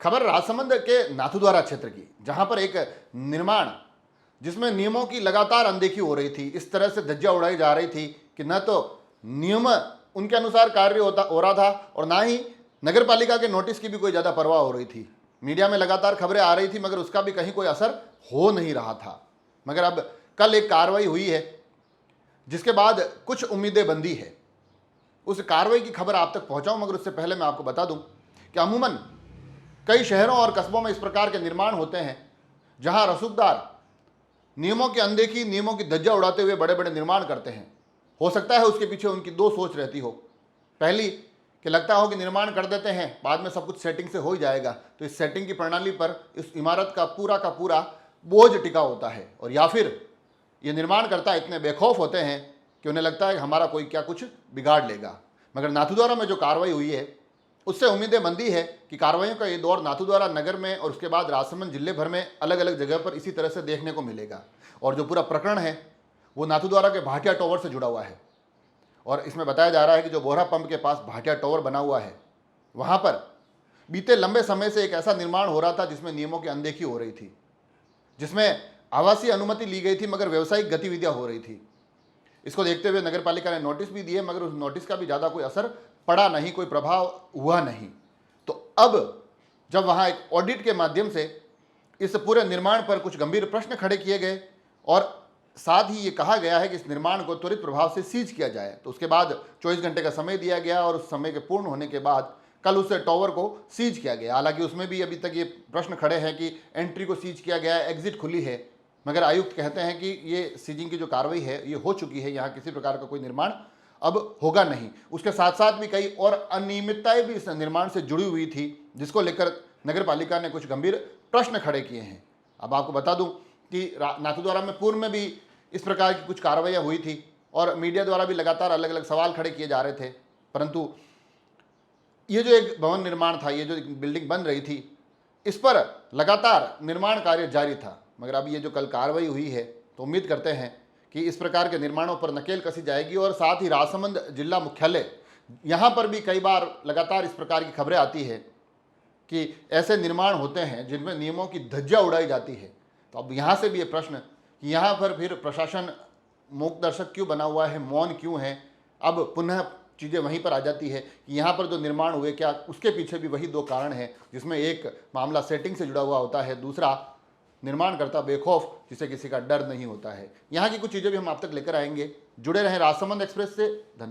खबर राजसमंद के नाथद्वारा क्षेत्र की, जहां पर एक निर्माण जिसमें नियमों की लगातार अनदेखी हो रही थी, इस तरह से धज्जियां उड़ाई जा रही थी कि न तो नियम उनके अनुसार कार्य हो रहा था और ना ही नगर पालिका के नोटिस की भी कोई ज़्यादा परवाह हो रही थी। मीडिया में लगातार खबरें आ रही थी मगर उसका भी कहीं कोई असर हो नहीं रहा था। मगर अब कल एक कार्रवाई हुई है जिसके बाद कुछ उम्मीदें बंधी है। उस कार्रवाई की खबर आप तक पहुंचाऊं, मगर उससे पहले मैं आपको बता दूं कि अमूमन कई शहरों और कस्बों में इस प्रकार के निर्माण होते हैं जहां रसूखदार नियमों की अनदेखी, नियमों की धज्जियां उड़ाते हुए बड़े बड़े निर्माण करते हैं। हो सकता है उसके पीछे उनकी दो सोच रहती हो। पहली कि लगता हो कि निर्माण कर देते हैं, बाद में सब कुछ सेटिंग से हो ही जाएगा, तो इस सेटिंग की प्रणाली पर इस इमारत का पूरा बोझ टिका होता है। और या फिर ये निर्माणकर्ता इतने बेखौफ होते हैं कि उन्हें लगता है कि हमारा कोई क्या कुछ बिगाड़ लेगा। मगर नाथद्वारा में जो कार्रवाई हुई है उससे उम्मीदें बंदी है कि कार्रवाइयों का ये दौर नाथद्वारा नगर में और उसके बाद राजसमंद जिले भर में अलग अलग जगह पर इसी तरह से देखने को मिलेगा। और जो पूरा प्रकरण है वो नाथद्वारा के भाटिया टावर से जुड़ा हुआ है। और इसमें बताया जा रहा है कि जो बोहरा पंप के पास भाटिया टावर बना हुआ है, वहाँ पर बीते लंबे समय से एक ऐसा निर्माण हो रहा था जिसमें नियमों की अनदेखी हो रही थी, जिसमें आवासीय अनुमति ली गई थी मगर व्यावसायिक गतिविधियाँ हो रही थी। इसको देखते हुए नगर पालिका ने नोटिस भी दिए मगर उस नोटिस का भी ज़्यादा कोई असर पड़ा नहीं, कोई प्रभाव हुआ नहीं। तो अब जब वहाँ एक ऑडिट के माध्यम से इस पूरे निर्माण पर कुछ गंभीर प्रश्न खड़े किए गए और साथ ही ये कहा गया है कि इस निर्माण को त्वरित प्रभाव से सीज किया जाए, तो उसके बाद 24 घंटे का समय दिया गया और उस समय के पूर्ण होने के बाद कल उस टावर को सीज किया गया। हालांकि उसमें भी अभी तक ये प्रश्न खड़े हैं कि एंट्री को सीज किया गया, एग्जिट खुली है, मगर आयुक्त कहते हैं कि ये सीजिंग की जो कार्रवाई है ये हो चुकी है, यहाँ किसी प्रकार का कोई निर्माण अब होगा नहीं। उसके साथ साथ भी कई और अनियमितताएं भी इस निर्माण से जुड़ी हुई थी जिसको लेकर नगर पालिका ने कुछ गंभीर प्रश्न खड़े किए हैं। अब आपको बता दूं कि नाथद्वारा में पूर्व में भी इस प्रकार की कुछ कार्रवाइयाँ हुई थी और मीडिया द्वारा भी लगातार अलग अलग सवाल खड़े किए जा रहे थे, परंतु ये जो एक भवन निर्माण था, ये जो एक बिल्डिंग बन रही थी, इस पर लगातार निर्माण कार्य जारी था। मगर अब ये जो कल कार्रवाई हुई है तो उम्मीद करते हैं कि इस प्रकार के निर्माणों पर नकेल कसी जाएगी। और साथ ही राजसमंद जिला मुख्यालय, यहाँ पर भी कई बार लगातार इस प्रकार की खबरें आती है कि ऐसे निर्माण होते हैं जिनमें नियमों की धज्जियां उड़ाई जाती है। तो अब यहाँ से भी ये प्रश्न कि यहाँ पर फिर प्रशासन मूक दर्शक क्यों बना हुआ है, मौन क्यों है। अब पुनः चीज़ें वहीं पर आ जाती है कि यहाँ पर जो निर्माण हुए क्या उसके पीछे भी वही दो कारण हैं, जिसमें एक मामला सेटिंग से जुड़ा हुआ होता है, दूसरा निर्माणकर्ता बेखौफ जिसे किसी का डर नहीं होता है। यहाँ की कुछ चीज़ें भी हम आप तक लेकर आएंगे। जुड़े रहें राजसमंद एक्सप्रेस से। धन्यवाद।